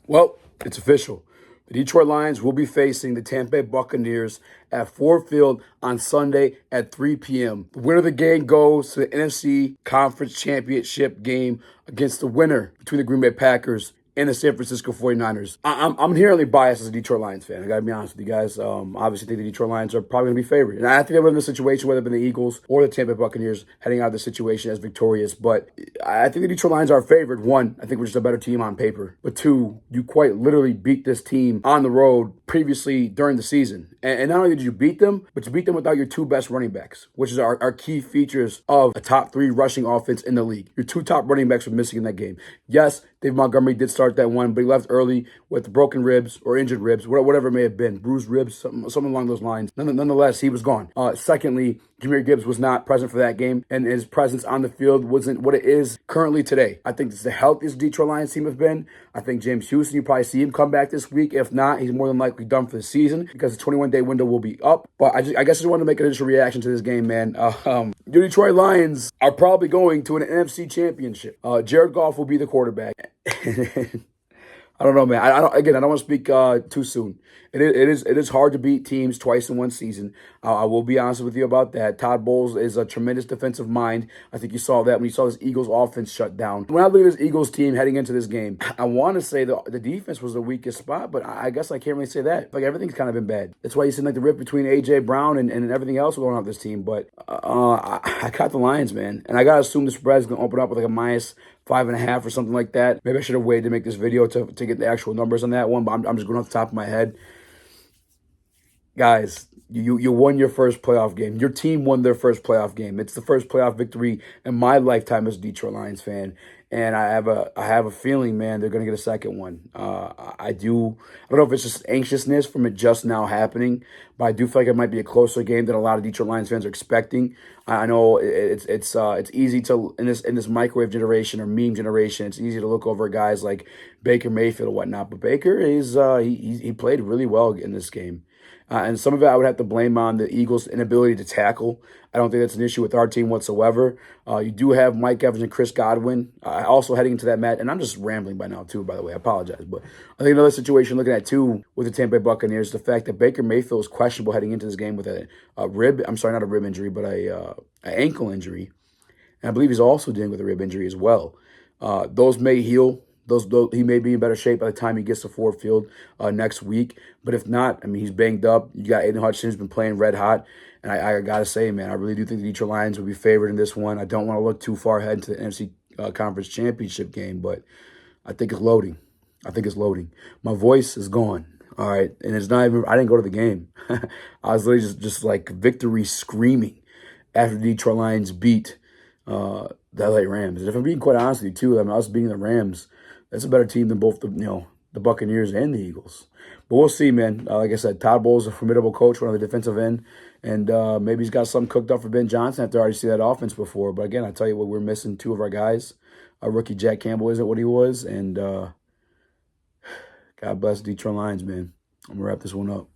Well, it's official. The Detroit Lions will be facing the Tampa Bay Buccaneers at Ford Field on Sunday at 3 p.m. The winner of the game goes to the NFC Conference Championship game against the winner between the Green Bay Packers and the San Francisco 49ers. I'm inherently biased as a Detroit Lions fan. I got to be honest with you guys. Obviously, think the Detroit Lions are probably going to be favored. And I think they're in the situation, whether it's been the Eagles or the Tampa Bay Buccaneers, heading out of the situation as victorious. But I think the Detroit Lions are favored. One, I think we're just a better team on paper. But two, you quite literally beat this team on the road previously during the season. And not only did you beat them, but you beat them without your two best running backs, which is our key features of a top three rushing offense in the league. Your two top running backs were missing in that game. Yes, Dave Montgomery did start that one, but he left early with broken ribs or injured ribs, whatever it may have been, bruised ribs, something along those lines. Nonetheless, he was gone. Secondly, Jahmyr Gibbs was not present for that game, and his presence on the field wasn't what it is currently today. I think this is the healthiest Detroit Lions team has been. I think James Houston, you probably see him come back this week. If not, he's more than likely done for the season because the 21-day window will be up. But I guess I just wanted to make an initial reaction to this game, man. Your Detroit Lions are probably going to an NFC championship. Jared Goff will be the quarterback. I don't know, man. I don't want to speak too soon. It is hard to beat teams twice in one season. I will be honest with you about that. Todd Bowles is a tremendous defensive mind. I think you saw that when you saw this Eagles offense shut down. When I look at this Eagles team heading into this game, I want to say the defense was the weakest spot, but I guess I can't really say that. Like, everything's kind of been bad. That's why you see like the rift between A.J. Brown and everything else going on with this team. But I got the Lions, man. And I got to assume the spread is going to open up with like a minus 5.5 or something like that. Maybe I should have waited to make this video to get the actual numbers on that one, but I'm just going off the top of my head. Guys, you won your first playoff game. Your team won their first playoff game. It's the first playoff victory in my lifetime as a Detroit Lions fan. And I have a feeling, man, they're going to get a second one. I don't know if it's just anxiousness from it just now happening, but I do feel like it might be a closer game than a lot of Detroit Lions fans are expecting. I know it's easy to in this microwave generation or meme generation, it's easy to look over guys like Baker Mayfield or whatnot. But Baker is he played really well in this game. And some of it I would have to blame on the Eagles' inability to tackle. I don't think that's an issue with our team whatsoever. You do have Mike Evans and Chris Godwin also heading into that match. And I'm just rambling by now, too, by the way. I apologize. But I think another situation looking at, too, with the Tampa Bay Buccaneers, the fact that Baker Mayfield is questionable heading into this game with a rib. I'm sorry, not a rib injury, but an ankle injury. And I believe he's also dealing with a rib injury as well. Those may heal. He may be in better shape by the time he gets to Ford Field next week. But if not, I mean, he's banged up. You got Aiden Hutchinson who's been playing red hot. And I got to say, man, I really do think the Detroit Lions will be favored in this one. I don't want to look too far ahead into the NFC Conference Championship game, but I think it's loading. I think it's loading. My voice is gone. All right. And it's not even, I didn't go to the game. I was literally just like victory screaming after the Detroit Lions beat the LA Rams. And if I'm being quite honest with you, too, I mean, us beating the Rams, that's a better team than both the Buccaneers and the Eagles. But we'll see, man. Like I said, Todd Bowles is a formidable coach, one of the defensive end. And maybe he's got something cooked up for Ben Johnson after I already see that offense before. But again, I tell you what, we're missing two of our guys. Our rookie Jack Campbell isn't what he was. And God bless Detroit Lions, man. I'm going to wrap this one up.